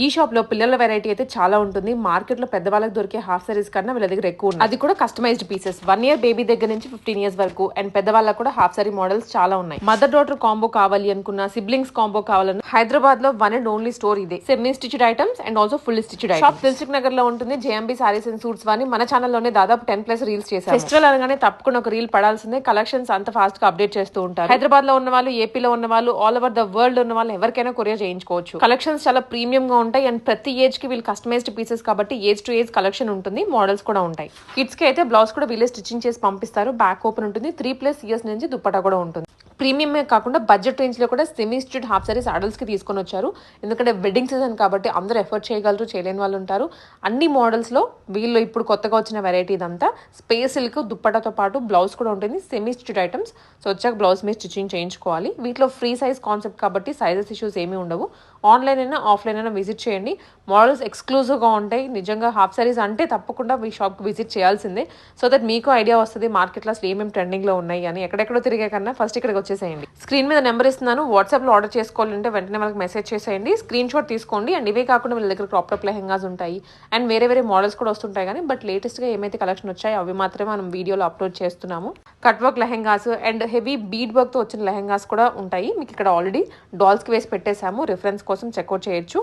ఈ షాప్ లో పిల్లల వెరైటీ అయితే చాలా ఉంటుంది. మార్కెట్ లో పెద్దవాళ్ళకి దొరికే హాఫ్ సారీస్ కన్నా వీళ్ళ దగ్గర ఎక్కువ ఉంది. అది కూడా కస్టమైజ్డ్ పీసెస్ 1 year బేబీ దగ్గర నుంచి 15 years వరకు అండ్ పెద్దవాళ్ళకి కూడా హాఫ్ సారీ మోడల్స్ చాలా ఉన్నాయి. మదర్ డాటర్ కాంబో కావాలి అనుకున్నా, సిబ్లింగ్స్ కాంబో కావాలన్నా హైదరాబాద్ లో వన్ అండ్ ఓన్లీ స్టోర్ ఇదే. Semi stitched items and also full stitched items. Shop Dilsukh Nagar లో ఉంటుంది. జేఎంబీ సారీస్ అండ్ సూట్స్ వాని మన ఛానల్లోనే దాదాపు 10+ రీల్స్ చేశారు. ఫెస్టివల్ అనగానే తప్పకుండా ఒక రీల్ పడాల్సిందే. కలెక్షన్స్ అంత ఫాస్ట్ గా అప్డేట్ చేస్తూ ఉంటారు. హైదరాబాద్ లో ఉన్న వాళ్ళు, ఏపీలో ఉన్న వాళ్ళు, ఆల్ ఓవర్ ద వరల్డ్ ఉన్న వాళ్ళు ఎవరికైనా కొరియర్ చేయించుకోవచ్చు. కలెక్షన్స్ చాలా ప్రీమియం గా ఉంటాయి అండ్ ప్రతి ఏజ్ కి వీళ్ళు కస్టమైజ్డ్ పీసెస్ కాబట్టి ఏజ్ టు ఏజ్ కలెక్షన్ ఉంటుంది. మోడల్స్ కూడా ఉంటాయి. కిడ్స్ కి అయితే బ్లౌజ్ కూడా వీళ్ళే స్టిచ్చింగ్ చేసి పంపిస్తారు. బ్యాక్ ఓపెన్ ఉంటుంది. 3+ years నుంచి దుప్పటా కూడా ఉంటుంది. ప్రీమియమే కాకుండా బడ్జెట్ రేంజ్ లో కూడా semi stitched half saris adults కి తీసుకొని వచ్చారు. ఎందుకంటే వెడ్డింగ్ సీజన్ కాబట్టి అందరూ ఎఫర్ట్ చేయగలరు, చేయలేని వాళ్ళు ఉంటారు. అన్ని మోడల్స్ లో వీళ్ళు ఇప్పుడు కొత్తగా వచ్చిన వెరైటీ ఇదంతా స్పేస్ సిల్క్ దుప్పటాతో పాటు బ్లౌజ్ కూడా ఉంటుంది. Semi stitched items. సో వచ్చాక బ్లౌజ్ మీద స్టిచ్చింగ్ చేయించుకోవాలి. వీటిలో ఫ్రీ సైజ్ కాన్సెప్ట్ కాబట్టి సైజెస్ ఇష్యూస్ ఏమీ ఉండవు. ఆన్లైన్ అయినా ఆఫ్లైన్ అయినా విజిట్ చేయండి. మోడల్స్ ఎక్స్క్లూజివ్ గా ఉంటాయి. నిజంగా హాఫ్ సారీస్ అంటే తప్పకుండా మీ షాప్ కి విజిట్ చేయాల్సిందే. సో దట్ మీకు ఐడియా వస్తుంది మార్కెట్ లో అసలు ఏమేమి ట్రెండింగ్ లో ఉన్నాయి అని. ఎక్కడెక్కడో తిరిగే కన్నా ఫస్ట్ ఇక్కడికి వచ్చేసేయండి. స్క్రీన్ మీద నెంబర్ ఇస్తున్నాను. వాట్సాప్ లో ఆర్డర్ చేసుకోవాలంటే వెంటనే వాళ్ళకి మెసేజ్ చేసేయండి. స్క్రీన్ షాట్ తీసుకోండి. అండ్ ఇవే కాకుండా వీళ్ళ దగ్గర క్రాప్ టాప్ లెహంగాస్ ఉంటాయి అండ్ వేరే మోడల్స్ కూడా వస్తుంటాయి. కానీ బట్ లేటెస్ట్ గా ఏమైతే కలెక్షన్ వచ్చాయో అవి మాత్రమే మనం వీడియోలో అప్లోడ్ చేస్తున్నాము. Cut work lehengas and heavy bead work తో వచ్చిన లెహంగాస్ కూడా ఉంటాయి. మీకు ఇక్కడ ఆల్రెడీ డాల్స్ కి వేసి పెట్టేసాము. రిఫరెన్స్ కోసం చెక్అవుట్ చేయొచ్చు.